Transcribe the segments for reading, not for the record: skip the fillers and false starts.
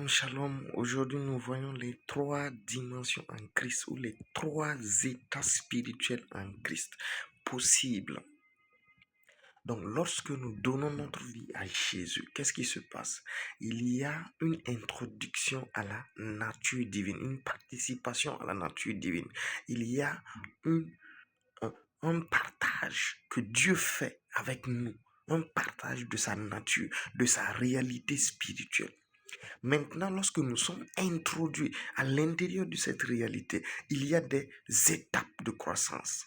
Shalom, shalom. Aujourd'hui, nous voyons les trois dimensions en Christ ou les trois états spirituels en Christ possibles. Donc, lorsque nous donnons notre vie à Jésus, qu'est-ce qui se passe? Il y a une introduction à la nature divine, une participation à la nature divine. Il y a un partage que Dieu fait avec nous, un partage de sa nature, de sa réalité spirituelle. Maintenant, lorsque nous sommes introduits à l'intérieur de cette réalité, il y a des étapes de croissance.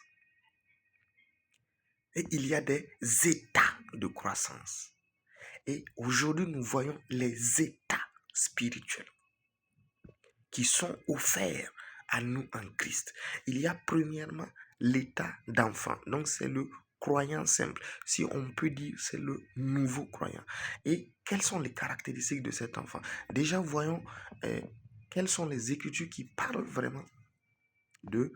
Et il y a des états de croissance. Et aujourd'hui, nous voyons les états spirituels qui sont offerts à nous en Christ. Il y a premièrement l'état d'enfant. Donc, c'est le croyant simple. Si on peut dire, c'est le nouveau croyant. Et quelles sont les caractéristiques de cet enfant? Déjà, voyons quelles sont les écritures qui parlent vraiment de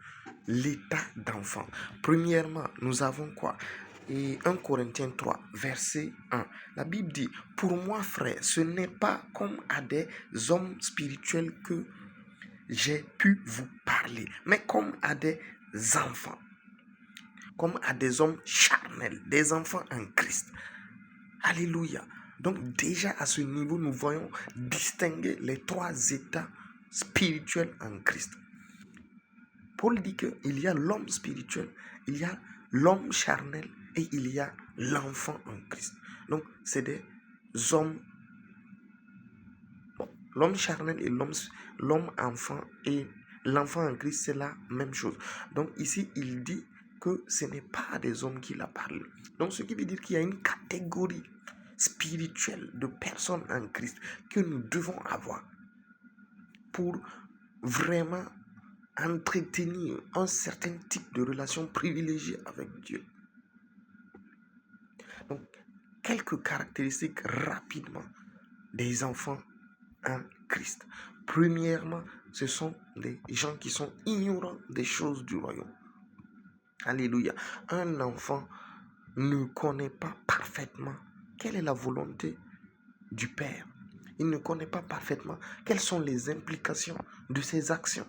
l'état d'enfant. Premièrement, nous avons quoi? Et 1 Corinthiens 3, verset 1. La Bible dit, pour moi, frère, ce n'est pas comme à des hommes spirituels que j'ai pu vous parler, mais comme à des enfants, comme à des hommes charnels, des enfants en Christ. Alléluia. Donc déjà à ce niveau, nous voyons distinguer les trois états spirituels en Christ. Paul dit qu'il y a l'homme spirituel, il y a l'homme charnel et il y a l'enfant en Christ. Donc c'est des hommes. L'homme charnel et l'homme enfant et l'enfant en Christ, c'est la même chose. Donc ici, il dit que ce n'est pas des hommes qui la parlent. Donc ce qui veut dire qu'il y a une catégorie spirituelle de personnes en Christ que nous devons avoir pour vraiment entretenir un certain type de relation privilégiée avec Dieu. Donc, quelques caractéristiques rapidement des enfants en Christ. Premièrement, ce sont les gens qui sont ignorants des choses du royaume. Alléluia. Un enfant ne connaît pas parfaitement quelle est la volonté du Père. Il ne connaît pas parfaitement quelles sont les implications de ses actions.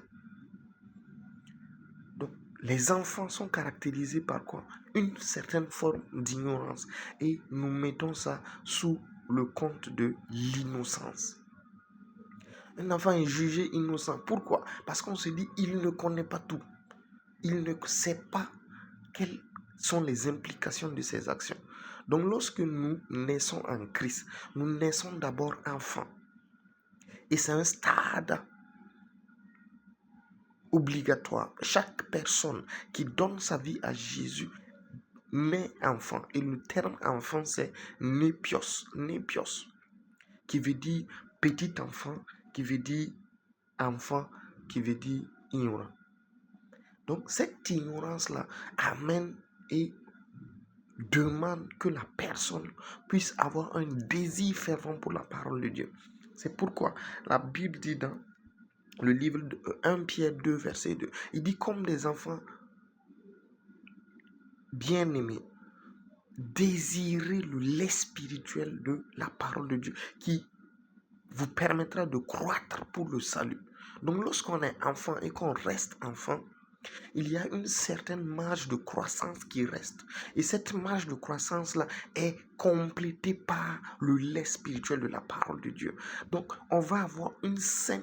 Donc, les enfants sont caractérisés par quoi? Une certaine forme d'ignorance. Et nous mettons ça sous le compte de l'innocence. Un enfant est jugé innocent. Pourquoi? Parce qu'on se dit, il ne connaît pas tout. Il ne sait pas quelles sont les implications de ses actions. Donc, lorsque nous naissons en Christ, nous naissons d'abord enfants. Et c'est un stade obligatoire. Chaque personne qui donne sa vie à Jésus naît enfant. Et le terme enfant, c'est népios. Népios, qui veut dire petit enfant, qui veut dire enfant, qui veut dire ignorant. Donc cette ignorance-là amène et demande que la personne puisse avoir un désir fervent pour la parole de Dieu. C'est pourquoi la Bible dit dans le livre de 1 Pierre 2, verset 2, il dit comme des enfants bien-aimés, désirez le lait spirituel de la parole de Dieu qui vous permettra de croître pour le salut. Donc lorsqu'on est enfant et qu'on reste enfant, il y a une certaine marge de croissance qui reste. Et cette marge de croissance-là est complétée par le lait spirituel de la parole de Dieu. Donc, on va avoir un saint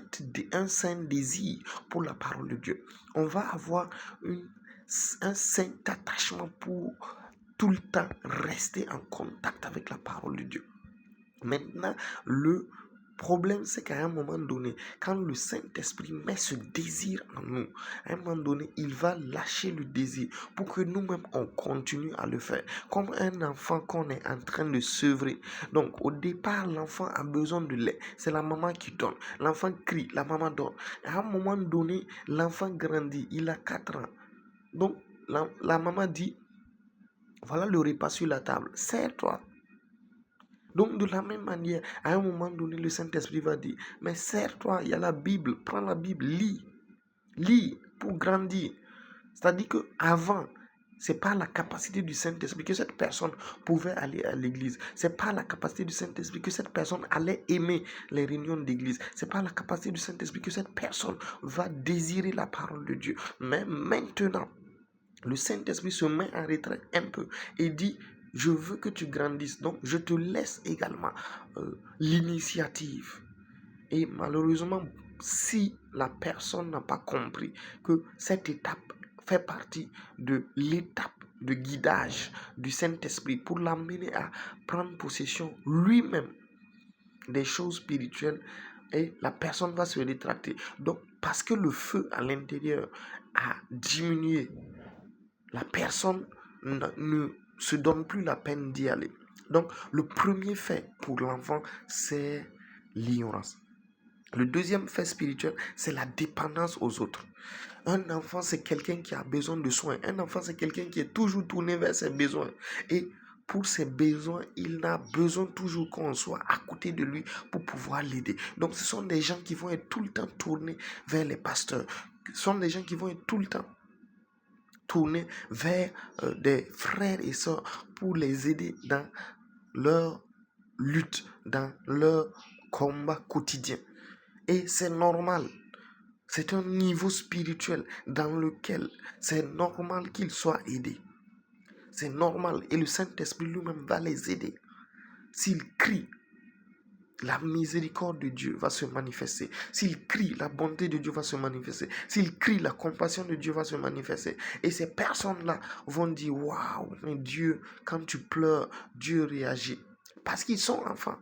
désir pour la parole de Dieu. On va avoir un saint attachement pour tout le temps rester en contact avec la parole de Dieu. Maintenant, le problème, c'est qu'à un moment donné, quand le Saint-Esprit met ce désir en nous, à un moment donné, il va lâcher le désir pour que nous-mêmes, on continue à le faire. Comme un enfant qu'on est en train de sevrer. Donc, au départ, l'enfant a besoin de lait. C'est la maman qui donne. L'enfant crie, la maman donne. À un moment donné, l'enfant grandit. Il a 4 ans. Donc, la maman dit, voilà le repas sur la table. Sers-toi. Donc de la même manière, à un moment donné, le Saint-Esprit va dire, mais sers-toi, il y a la Bible, prends la Bible, lis pour grandir. C'est-à-dire qu'avant, C'est pas la capacité du Saint-Esprit que cette personne pouvait aller à l'église. C'est pas la capacité du Saint-Esprit que cette personne allait aimer les réunions d'église. C'est pas la capacité du Saint-Esprit que cette personne va désirer la parole de Dieu. Mais maintenant, le Saint-Esprit se met en retrait un peu et dit, je veux que tu grandisses. Donc, je te laisse également l'initiative. Et malheureusement, si la personne n'a pas compris que cette étape fait partie de l'étape de guidage du Saint-Esprit pour l'amener à prendre possession lui-même des choses spirituelles, et la personne va se rétracter. Donc, parce que le feu à l'intérieur a diminué, la personne ne se donne plus la peine d'y aller. Donc, le premier fait pour l'enfant, c'est l'ignorance. Le deuxième fait spirituel, c'est la dépendance aux autres. Un enfant, c'est quelqu'un qui a besoin de soins. Un enfant, c'est quelqu'un qui est toujours tourné vers ses besoins. Et pour ses besoins, il a besoin toujours qu'on soit à côté de lui pour pouvoir l'aider. Donc, ce sont des gens qui vont être tout le temps tournés vers les pasteurs. Ce sont des gens qui vont être tout le temps tournés vers des frères et sœurs pour les aider dans leur lutte, dans leur combat quotidien. Et c'est normal. C'est un niveau spirituel dans lequel c'est normal qu'ils soient aidés. C'est normal. Et le Saint-Esprit lui-même va les aider. S'ils crient, la miséricorde de Dieu va se manifester. S'ils crient, la bonté de Dieu va se manifester. S'ils crient, la compassion de Dieu va se manifester. Et ces personnes-là vont dire, waouh, mais Dieu, quand tu pleures, Dieu réagit. Parce qu'ils sont enfants.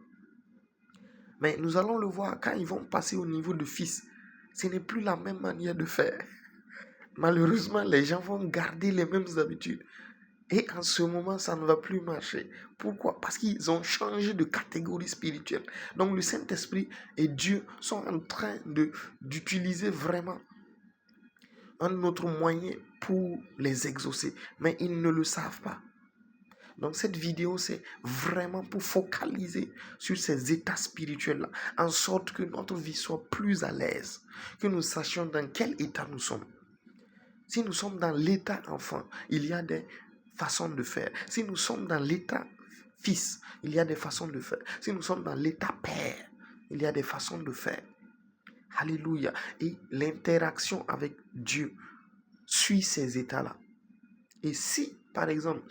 Mais nous allons le voir quand ils vont passer au niveau de fils. Ce n'est plus la même manière de faire. Malheureusement, les gens vont garder les mêmes habitudes. Et en ce moment, ça ne va plus marcher. Pourquoi? Parce qu'ils ont changé de catégorie spirituelle. Donc le Saint-Esprit et Dieu sont en train d'utiliser vraiment un autre moyen pour les exaucer. Mais ils ne le savent pas. Donc cette vidéo, c'est vraiment pour focaliser sur ces états spirituels-là, en sorte que notre vie soit plus à l'aise, que nous sachions dans quel état nous sommes. Si nous sommes dans l'état enfant, il y a des façons de faire. Si nous sommes dans l'état fils, il y a des façons de faire. Si nous sommes dans l'état père, il y a des façons de faire. Alléluia. Et l'interaction avec Dieu suit ces états-là. Et si, par exemple,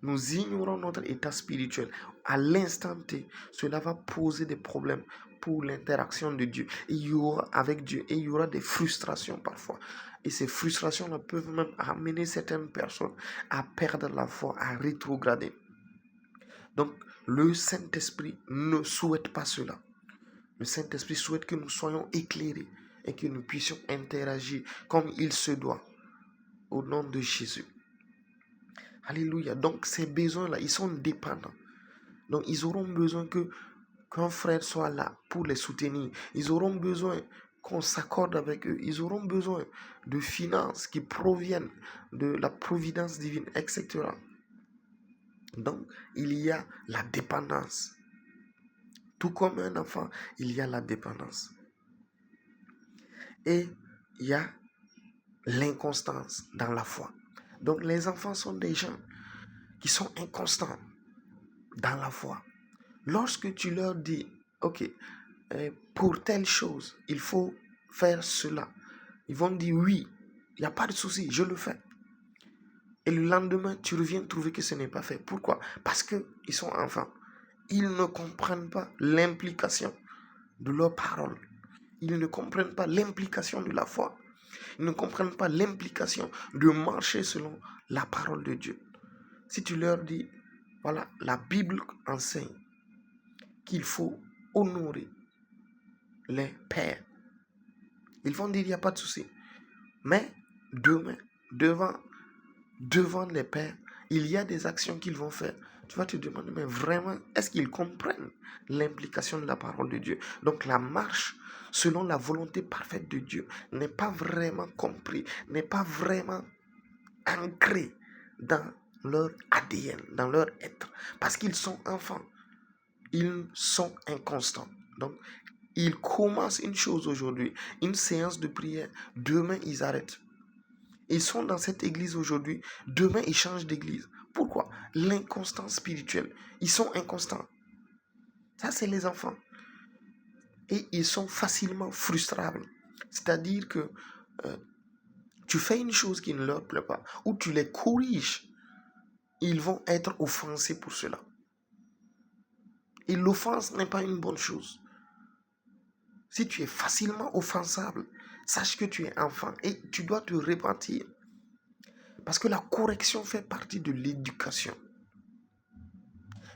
nous ignorons notre état spirituel, à l'instant T, cela va poser des problèmes pour l'interaction de Dieu. Et il y aura avec Dieu, et il y aura des frustrations parfois. Et ces frustrations-là peuvent même amener certaines personnes à perdre la foi, à rétrograder. Donc, le Saint-Esprit ne souhaite pas cela. Le Saint-Esprit souhaite que nous soyons éclairés et que nous puissions interagir comme il se doit, au nom de Jésus. Alléluia. Donc, ces besoins-là, ils sont dépendants. Donc, ils auront besoin qu'un frère soit là pour les soutenir. Ils auront besoin qu'on s'accorde avec eux. Ils auront besoin de finances qui proviennent de la providence divine, etc. Donc, il y a la dépendance. Tout comme un enfant, il y a la dépendance. Et il y a l'inconstance dans la foi. Donc, les enfants sont des gens qui sont inconstants dans la foi. Lorsque tu leur dis, ok, pour telle chose, il faut faire cela, ils vont dire oui, il n'y a pas de souci, je le fais. Et le lendemain, tu reviens trouver que ce n'est pas fait. Pourquoi? Parce qu'ils sont enfants. Ils ne comprennent pas l'implication de leurs paroles. Ils ne comprennent pas l'implication de la foi. Ils ne comprennent pas l'implication de marcher selon la parole de Dieu. Si tu leur dis, voilà, la Bible enseigne qu'il faut honorer les pères, ils vont dire, il n'y a pas de souci. Mais demain, devant les pères, il y a des actions qu'ils vont faire. Tu vas te demander, mais vraiment, est-ce qu'ils comprennent l'implication de la parole de Dieu? Donc la marche selon la volonté parfaite de Dieu n'est pas vraiment compris, n'est pas vraiment ancrée dans leur ADN, dans leur être. Parce qu'ils sont enfants. Ils sont inconstants. Donc, ils commencent une chose aujourd'hui, une séance de prière. Demain, ils arrêtent. Ils sont dans cette église aujourd'hui, demain ils changent d'église. Pourquoi? L'inconstance spirituelle. Ils sont inconstants. Ça, c'est les enfants. Et ils sont facilement frustrables. C'est-à-dire que tu fais une chose qui ne leur plaît pas, ou tu les corriges, ils vont être offensés pour cela. Et l'offense n'est pas une bonne chose. Si tu es facilement offensable, sache que tu es enfant et tu dois te repentir. Parce que la correction fait partie de l'éducation.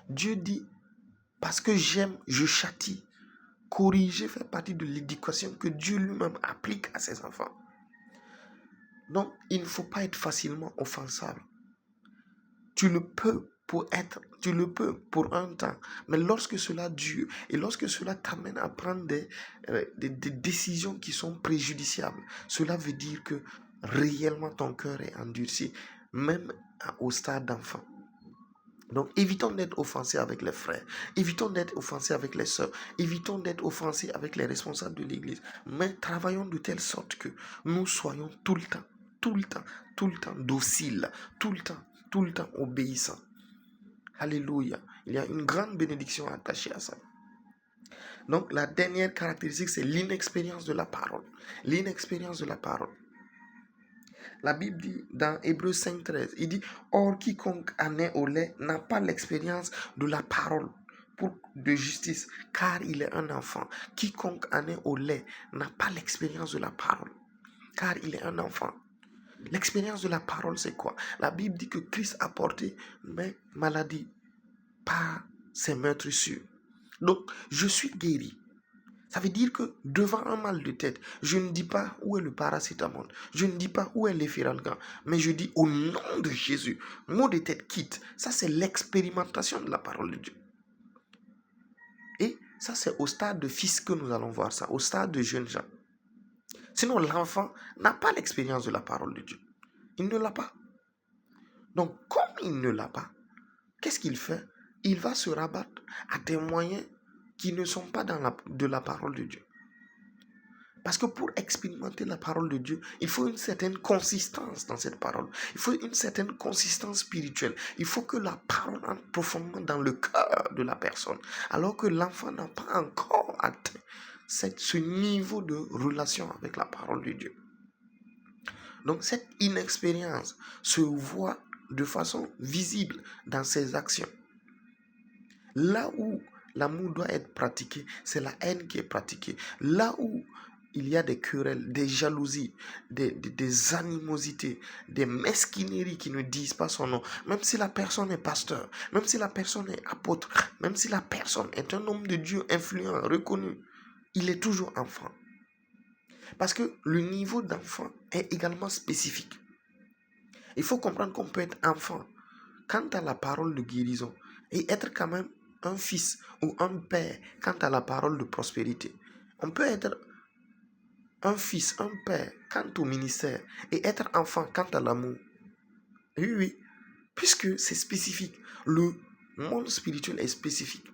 Dieu dit, parce que j'aime, je châtie. Corriger fait partie de l'éducation que Dieu lui-même applique à ses enfants. Donc, il ne faut pas être facilement offensable. Tu le peux pour un temps, mais lorsque cela dure et lorsque cela t'amène à prendre des décisions qui sont préjudiciables, cela veut dire que réellement ton cœur est endurci, même au stade d'enfant. Donc, évitons d'être offensés avec les frères, évitons d'être offensés avec les sœurs, évitons d'être offensés avec les responsables de l'église, mais travaillons de telle sorte que nous soyons tout le temps dociles, tout le temps obéissants. Alléluia. Il y a une grande bénédiction attachée à ça. Donc, la dernière caractéristique, c'est l'inexpérience de la parole. L'inexpérience de la parole. La Bible dit dans Hébreux 5,13, il dit, or quiconque en est au lait n'a pas l'expérience de la parole de justice, car il est un enfant. Quiconque en est au lait n'a pas l'expérience de la parole, car il est un enfant. L'expérience de la parole, c'est quoi? La Bible dit que Christ a porté mes maladies par ses meurtrissures. Donc, je suis guéri. Ça veut dire que devant un mal de tête, je ne dis pas où est le paracétamol, je ne dis pas où est l'efferalgan, mais je dis au nom de Jésus, mot de tête quitte. Ça, c'est l'expérimentation de la parole de Dieu. Et ça, c'est au stade de fils que nous allons voir ça, au stade de jeunes gens. Sinon, l'enfant n'a pas l'expérience de la parole de Dieu. Il ne l'a pas. Donc, comme il ne l'a pas, qu'est-ce qu'il fait? Il va se rabattre à des moyens qui ne sont pas de la parole de Dieu. Parce que pour expérimenter la parole de Dieu, il faut une certaine consistance dans cette parole. Il faut une certaine consistance spirituelle. Il faut que la parole entre profondément dans le cœur de la personne. Alors que l'enfant n'a pas encore atteint ce niveau de relation avec la parole de Dieu. Donc cette inexpérience se voit de façon visible dans ses actions. Là où l'amour doit être pratiqué, c'est la haine qui est pratiquée. Là où il y a des querelles, des jalousies, des animosités, des mesquineries qui ne disent pas son nom, même si la personne est pasteur, même si la personne est apôtre, même si la personne est un homme de Dieu influent, reconnu, il est toujours enfant. Parce que le niveau d'enfant est également spécifique. Il faut comprendre qu'on peut être enfant quant à la parole de guérison et être quand même un fils ou un père quant à la parole de prospérité. On peut être un fils, un père quant au ministère et être enfant quant à l'amour. Oui, oui, puisque c'est spécifique. Le monde spirituel est spécifique.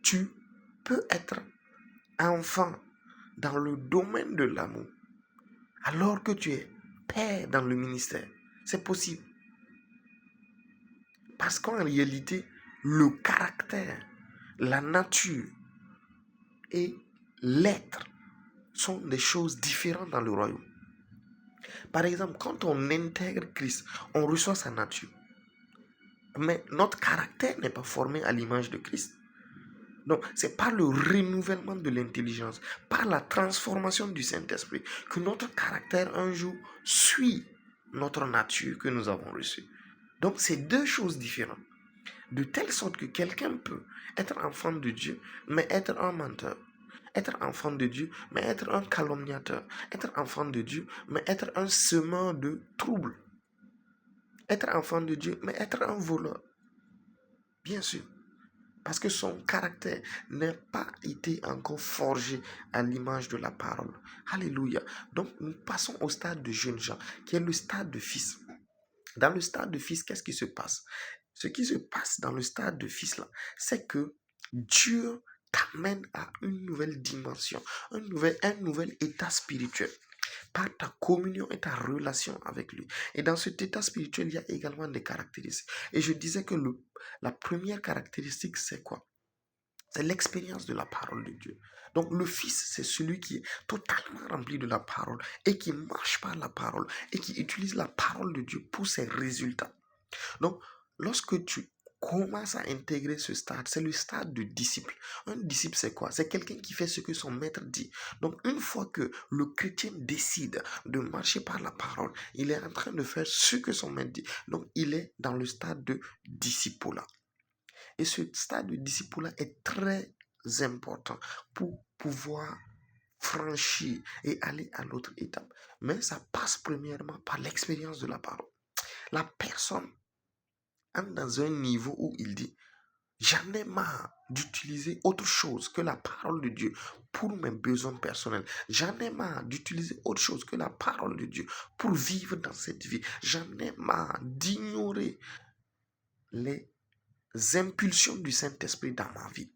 Tu peux être enfant dans le domaine de l'amour alors que tu es père dans le ministère. C'est possible. Parce qu'en réalité, le caractère, la nature et l'être sont des choses différentes dans le royaume. Par exemple, quand on intègre Christ, on reçoit sa nature. Mais notre caractère n'est pas formé à l'image de Christ. Donc, c'est par le renouvellement de l'intelligence, par la transformation du Saint-Esprit, que notre caractère un jour suit notre nature que nous avons reçue. Donc, c'est deux choses différentes. De telle sorte que quelqu'un peut être enfant de Dieu, mais être un menteur. Être enfant de Dieu, mais être un calomniateur. Être enfant de Dieu, mais être un semeur de troubles. Être enfant de Dieu, mais être un voleur. Bien sûr. Parce que son caractère n'a pas été encore forgé à l'image de la parole. Alléluia. Donc, nous passons au stade de jeunes gens, qui est le stade de fils. Dans le stade de fils, qu'est-ce qui se passe? Ce qui se passe dans le stade de fils là, c'est que Dieu t'amène à une nouvelle dimension, un nouvel état spirituel. par ta communion et ta relation avec lui. Et dans cet état spirituel, il y a également des caractéristiques. Et je disais que la première caractéristique, c'est quoi? C'est l'expérience de la parole de Dieu. Donc le Fils, c'est celui qui est totalement rempli de la parole et qui marche par la parole et qui utilise la parole de Dieu pour ses résultats. Donc, lorsque tu commences à intégrer ce stade, c'est le stade de disciple. Un disciple, c'est quoi? C'est quelqu'un qui fait ce que son maître dit. Donc, une fois que le chrétien décide de marcher par la parole, il est en train de faire ce que son maître dit. Donc, il est dans le stade de disciple. Et ce stade de disciple est très important pour pouvoir franchir et aller à l'autre étape. Mais ça passe premièrement par l'expérience de la parole. La personne entre dans un niveau où il dit, j'en ai marre d'utiliser autre chose que la parole de Dieu pour mes besoins personnels. J'en ai marre d'utiliser autre chose que la parole de Dieu pour vivre dans cette vie. J'en ai marre d'ignorer les impulsions du Saint-Esprit dans ma vie.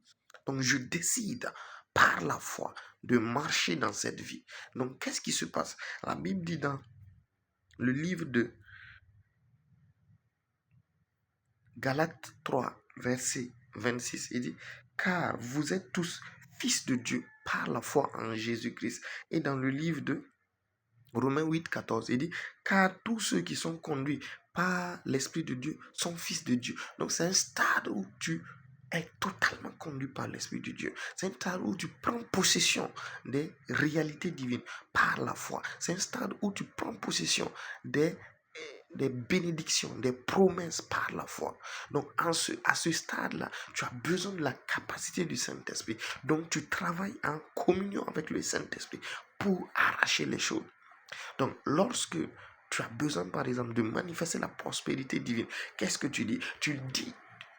Donc je décide par la foi de marcher dans cette vie. Donc qu'est-ce qui se passe? La Bible dit dans le livre de Galates 3, verset 26, il dit, car vous êtes tous fils de Dieu par la foi en Jésus-Christ. Et dans le livre de Romains 8, 14, il dit, car tous ceux qui sont conduits par l'Esprit de Dieu sont fils de Dieu. Donc c'est un stade où tu es totalement conduit par l'Esprit de Dieu. C'est un stade où tu prends possession des réalités divines par la foi. C'est un stade où tu prends possession des bénédictions, des promesses par la foi. Donc à ce stade-là, tu as besoin de la capacité du Saint-Esprit. Donc tu travailles en communion avec le Saint-Esprit pour arracher les choses. Donc lorsque tu as besoin par exemple de manifester la prospérité divine, qu'est-ce que tu dis? Tu dis,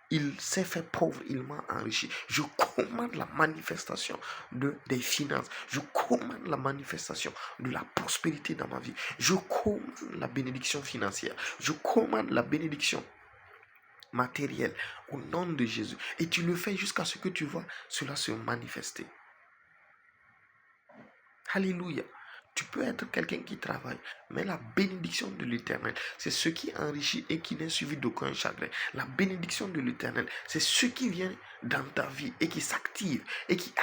il s'est fait pauvre, il m'a enrichi. Je commande la manifestation des finances. Je commande la manifestation de la prospérité dans ma vie. Je commande la bénédiction financière. Je commande la bénédiction matérielle au nom de Jésus. Et tu le fais jusqu'à ce que tu vois cela se manifester. Alléluia. Tu peux être quelqu'un qui travaille, mais la bénédiction de l'Éternel, c'est ce qui enrichit et qui n'est suivi d'aucun chagrin. La bénédiction de l'Éternel, c'est ce qui vient dans ta vie et qui s'active et qui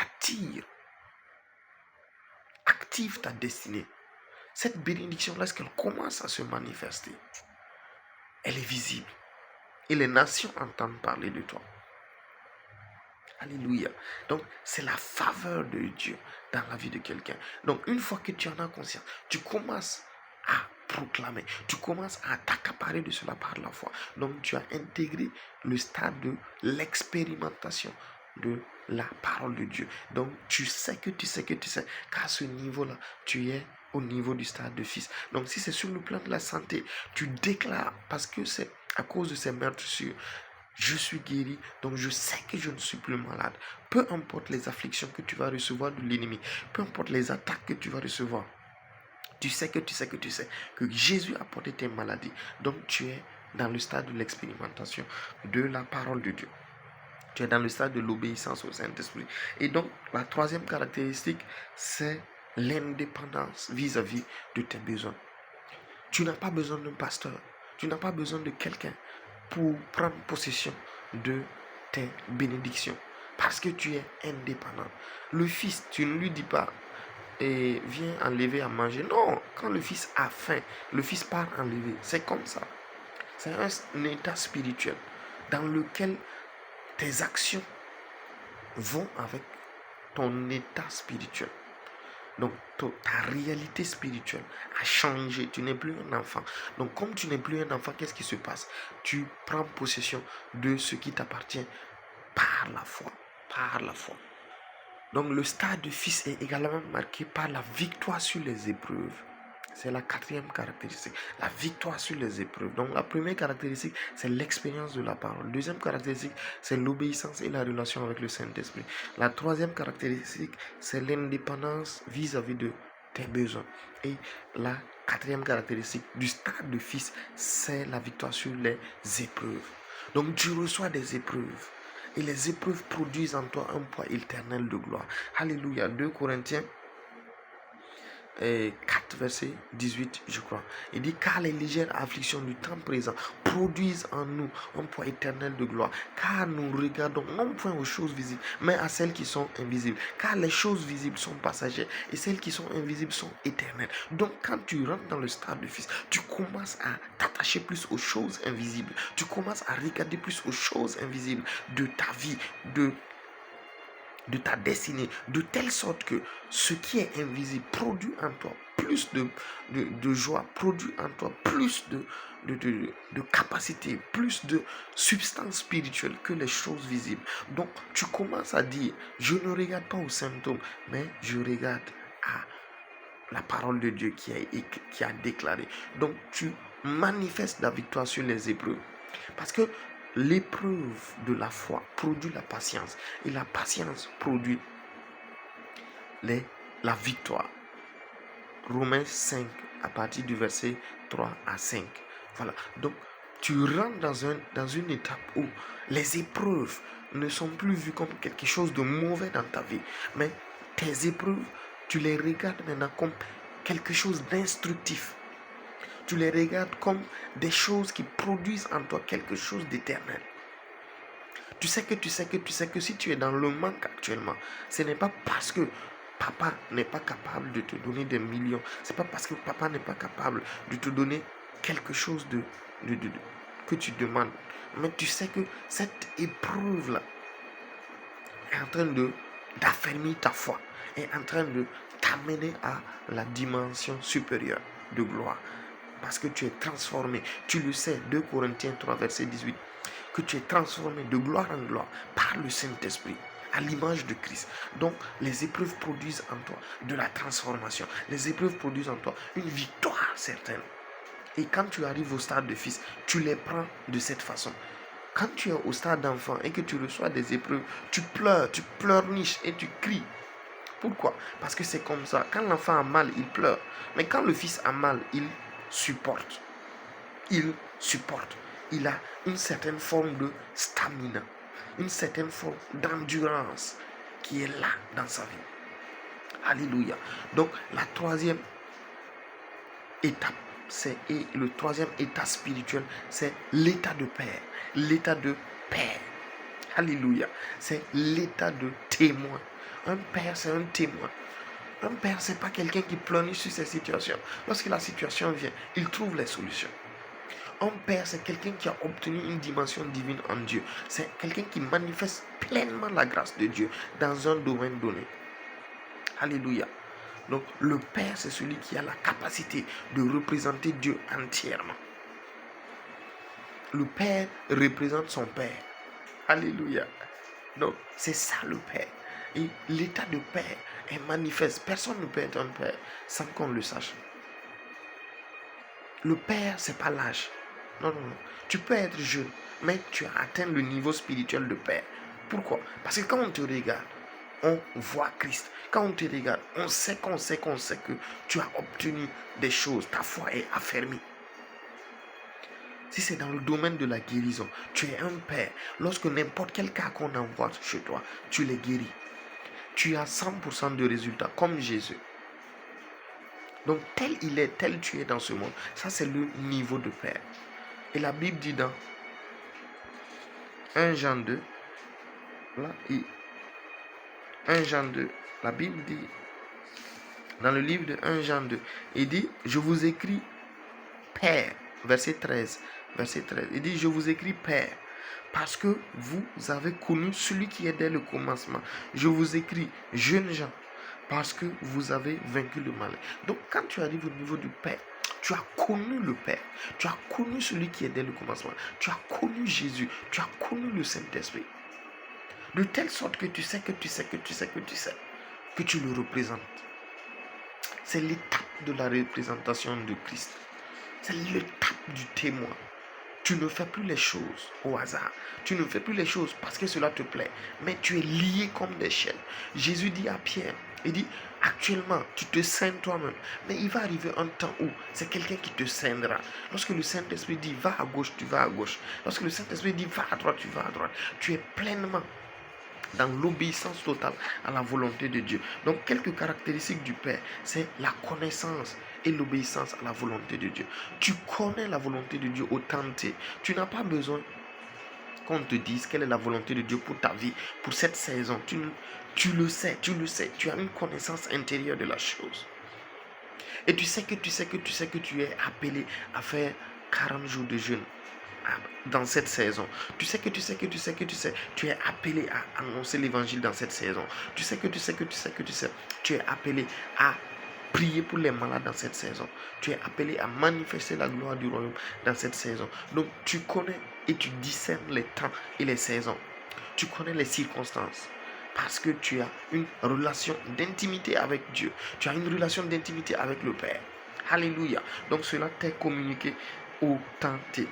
active ta destinée. Cette bénédiction, lorsqu'elle commence à se manifester, elle est visible et les nations entendent parler de toi. Alléluia. Donc, c'est la faveur de Dieu dans la vie de quelqu'un. Donc, une fois que tu en as conscience, tu commences à proclamer, tu commences à t'accaparer de cela par la foi. Donc, tu as intégré le stade de l'expérimentation de la parole de Dieu. Donc, tu sais qu'à ce niveau-là, tu es au niveau du stade de fils. Donc, si c'est sur le plan de la santé, tu déclares, parce que c'est à cause de ces meurtrissures, je suis guéri, donc je sais que je ne suis plus malade. Peu importe les afflictions que tu vas recevoir de l'ennemi, peu importe les attaques que tu vas recevoir, tu sais que Jésus a porté tes maladies. Donc tu es dans le stade de l'expérimentation de la parole de Dieu. Tu es dans le stade de l'obéissance au Saint-Esprit. Et donc la troisième caractéristique, c'est l'indépendance vis-à-vis de tes besoins. Tu n'as pas besoin d'un pasteur. Tu n'as pas besoin de quelqu'un pour prendre possession de tes bénédictions. Parce que tu es indépendant. Le fils, tu ne lui dis pas, viens enlever à manger. Non, quand le fils a faim, le fils part enlever. C'est comme ça. C'est un état spirituel dans lequel tes actions vont avec ton état spirituel. Donc, ta réalité spirituelle a changé. Tu n'es plus un enfant. Donc, comme tu n'es plus un enfant, qu'est-ce qui se passe? Tu prends possession de ce qui t'appartient par la foi. Par la foi. Donc, le stade de fils est également marqué par la victoire sur les épreuves. C'est la quatrième caractéristique, la victoire sur les épreuves. Donc la première caractéristique, c'est l'expérience de la parole. Deuxième caractéristique, c'est l'obéissance et la relation avec le Saint-Esprit. La troisième caractéristique, c'est l'indépendance vis-à-vis de tes besoins. Et la quatrième caractéristique du stade de fils, c'est la victoire sur les épreuves. Donc tu reçois des épreuves. Et les épreuves produisent en toi un poids éternel de gloire. Alléluia. 2 Corinthiens 4, verset 18, je crois. Il dit, car les légères afflictions du temps présent produisent en nous un poids éternel de gloire, car nous regardons non point aux choses visibles, mais à celles qui sont invisibles. Car les choses visibles sont passagères et celles qui sont invisibles sont éternelles. Donc quand tu rentres dans le stade de fils, tu commences à t'attacher plus aux choses invisibles. Tu commences à regarder plus aux choses invisibles de ta vie, de ta destinée, de telle sorte que ce qui est invisible produit en toi plus de joie, produit en toi plus de capacité, plus de substance spirituelle que les choses visibles. Donc tu commences à dire, je ne regarde pas aux symptômes, mais je regarde à la parole de Dieu qui a déclaré. Donc tu manifestes la victoire sur les épreuves. Parce que l'épreuve de la foi produit la patience. Et la patience produit la victoire. Romains 5, à partir du verset 3 à 5. Voilà. Donc, tu rentres dans une étape où les épreuves ne sont plus vues comme quelque chose de mauvais dans ta vie. Mais tes épreuves, tu les regardes maintenant comme quelque chose d'instructif. Tu les regardes comme des choses qui produisent en toi quelque chose d'éternel. Tu sais que si tu es dans le manque actuellement, ce n'est pas parce que papa n'est pas capable de te donner des millions. Ce n'est pas parce que papa n'est pas capable de te donner quelque chose que tu demandes. Mais tu sais que cette épreuve-là est en train d'affermir ta foi, est en train de t'amener à la dimension supérieure de gloire. Parce que tu es transformé. Tu le sais, 2 Corinthiens 3, verset 18. Que tu es transformé de gloire en gloire par le Saint-Esprit, à l'image de Christ. Donc, les épreuves produisent en toi de la transformation. Les épreuves produisent en toi une victoire certaine. Et quand tu arrives au stade de fils, tu les prends de cette façon. Quand tu es au stade d'enfant et que tu reçois des épreuves, tu pleurniches et tu cries. Pourquoi? Parce que c'est comme ça. Quand l'enfant a mal, il pleure. Mais quand le fils a mal, il supporte. Il supporte. Il a une certaine forme de stamina, une certaine forme d'endurance qui est là dans sa vie. Alléluia. Donc la troisième étape, le troisième état spirituel, c'est l'état de père. L'état de père. Alléluia. C'est l'état de témoin. Un père, c'est un témoin. Un père, c'est pas quelqu'un qui pleurniche sur ses situations. Lorsque la situation vient, il trouve les solutions. Un père, c'est quelqu'un qui a obtenu une dimension divine en Dieu. C'est quelqu'un qui manifeste pleinement la grâce de Dieu dans un domaine donné. Alléluia. Donc, le père, c'est celui qui a la capacité de représenter Dieu entièrement. Le père représente son père. Alléluia. Donc, c'est ça le père. Et l'état de père est manifeste. Personne ne peut être un père sans qu'on le sache. Le père, c'est pas l'âge. Non. Tu peux être jeune, mais tu as atteint le niveau spirituel de père. Pourquoi? Parce que quand on te regarde, on voit Christ. Quand on te regarde, on sait que tu as obtenu des choses. Ta foi est affermie. Si c'est dans le domaine de la guérison, tu es un père. Lorsque n'importe quel cas qu'on envoie chez toi, tu les guéris. Tu as 100% de résultats, comme Jésus. Donc, tel il est, tel tu es dans ce monde. Ça, c'est le niveau de père. Et la Bible dit dans 1 Jean 2, là, 1 Jean 2, la Bible dit, dans le livre de 1 Jean 2, il dit, je vous écris Père, verset 13, il dit, je vous écris Père, parce que vous avez connu celui qui est dès le commencement. Je vous écris, jeunes gens, parce que vous avez vaincu le mal. Donc, quand tu arrives au niveau du Père, tu as connu le Père, tu as connu celui qui est dès le commencement, tu as connu Jésus, tu as connu le Saint-Esprit. De telle sorte que tu sais que tu le représentes. C'est l'étape de la représentation de Christ. C'est l'étape du témoin. Tu ne fais plus les choses au hasard. Tu ne fais plus les choses parce que cela te plaît. Mais tu es lié comme des chaînes. Jésus dit à Pierre, il dit, actuellement, tu te scènes toi-même. Mais il va arriver un temps où c'est quelqu'un qui te scènera. Lorsque le Saint-Esprit dit, va à gauche, tu vas à gauche. Lorsque le Saint-Esprit dit, va à droite, tu vas à droite. Tu es pleinement dans l'obéissance totale à la volonté de Dieu. Donc, quelques caractéristiques du Père, c'est la connaissance et l'obéissance à la volonté de Dieu. Tu connais la volonté de Dieu autant que tu n'as pas besoin qu'on te dise quelle est la volonté de Dieu pour ta vie, pour cette saison. Tu le sais, tu as une connaissance intérieure de la chose. Et tu sais que tu es appelé à faire 40 jours de jeûne dans cette saison. Tu es appelé à annoncer l'évangile dans cette saison. Tu es appelé à prier pour les malades dans cette saison. Tu es appelé à manifester la gloire du royaume dans cette saison. Donc tu connais et tu discernes les temps et les saisons. Tu connais les circonstances. Parce que tu as une relation d'intimité avec Dieu. Tu as une relation d'intimité avec le Père. Alléluia. Donc cela t'est communiqué au temps T.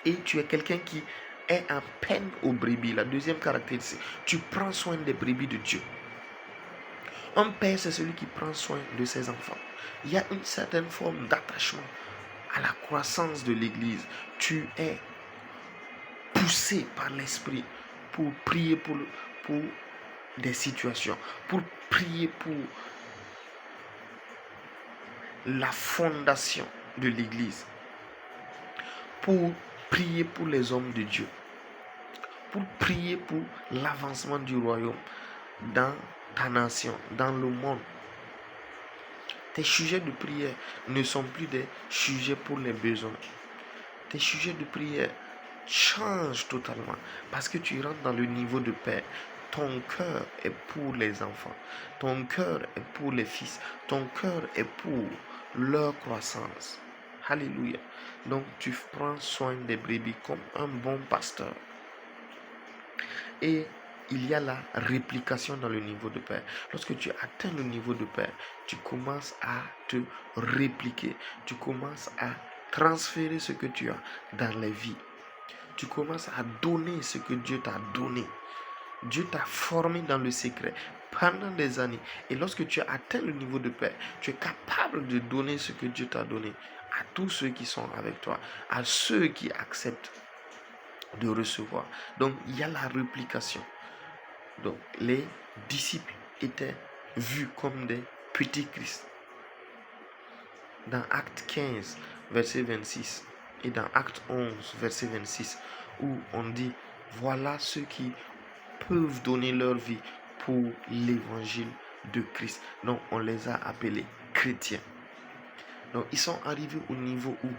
Et tu es quelqu'un qui est en peine aux brebis. La deuxième caractéristique, tu prends soin des brebis de Dieu. Un père, c'est celui qui prend soin de ses enfants. Il y a une certaine forme d'attachement à la croissance de l'Église. Tu es poussé par l'Esprit pour prier pour des situations, pour prier pour la fondation de l'Église, pour prier pour les hommes de Dieu, pour prier pour l'avancement du royaume dans ta nation, dans le monde. Tes sujets de prière ne sont plus des sujets pour les besoins. Tes sujets de prière changent totalement parce que tu rentres dans le niveau de paix. Ton cœur est pour les enfants. Ton cœur est pour les fils. Ton cœur est pour leur croissance. Alléluia. Donc tu prends soin des brebis comme un bon pasteur. Et il y a la réplication dans le niveau de paix. Lorsque tu atteins le niveau de paix, tu commences à te répliquer. Tu commences à transférer ce que tu as dans les vies. Tu commences à donner ce que Dieu t'a donné. Dieu t'a formé dans le secret pendant des années. Et lorsque tu as atteint le niveau de paix, tu es capable de donner ce que Dieu t'a donné à tous ceux qui sont avec toi, à ceux qui acceptent de recevoir. Donc, il y a la réplication. Donc, les disciples étaient vus comme des petits Christ. Dans Acte 15, verset 26, et dans Acte 11, verset 26, où on dit, voilà ceux qui peuvent donner leur vie pour l'évangile de Christ. Donc, on les a appelés chrétiens. Donc, ils sont arrivés au niveau où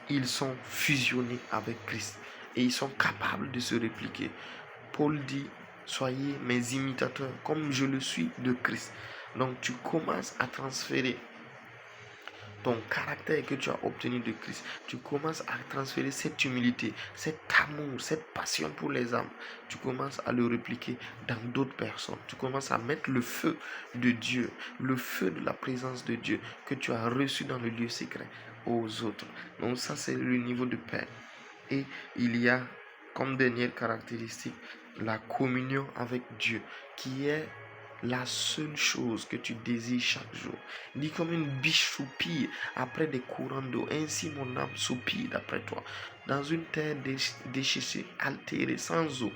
ils sont fusionnés avec Christ et ils sont capables de se répliquer. Paul dit, soyez mes imitateurs comme je le suis de Christ. Donc, tu commences à transférer ton caractère que tu as obtenu de Christ. Tu commences à transférer cette humilité, cet amour, cette passion pour les âmes. Tu commences à le répliquer dans d'autres personnes. Tu commences à mettre le feu de Dieu, le feu de la présence de Dieu que tu as reçu dans le lieu secret aux autres. Donc ça, c'est le niveau de paix. Et il y a comme dernière caractéristique la communion avec Dieu, qui est la seule chose que tu désires chaque jour. Dis comme une biche soupire après des courants d'eau. Ainsi mon âme soupire d'après toi. Dans une terre déchissée, altérée, sans eau.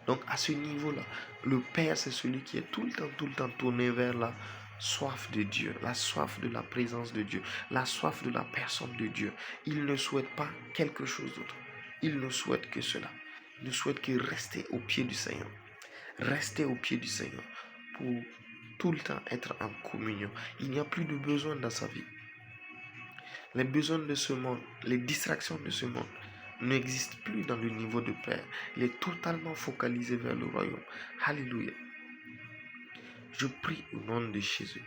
Donc à ce niveau-là, le Père, c'est celui qui est tout le temps tourné vers la soif de Dieu, la soif de la présence de Dieu, la soif de la personne de Dieu. Il ne souhaite pas quelque chose d'autre. Il ne souhaite que cela. Il ne souhaite que rester au pied du Seigneur. Rester au pied du Seigneur pour tout le temps être en communion. Il n'y a plus de besoin dans sa vie. Les besoins de ce monde, les distractions de ce monde n'existent plus dans le niveau de paix. Il est totalement focalisé vers le royaume. Alléluia. Je prie au nom de Jésus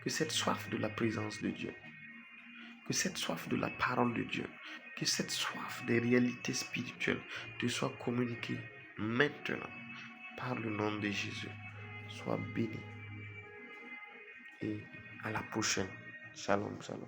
que cette soif de la présence de Dieu, que cette soif de la parole de Dieu, que cette soif des réalités spirituelles te soit communiquée maintenant. Par le nom de Jésus, sois béni et à la prochaine. Shalom, shalom.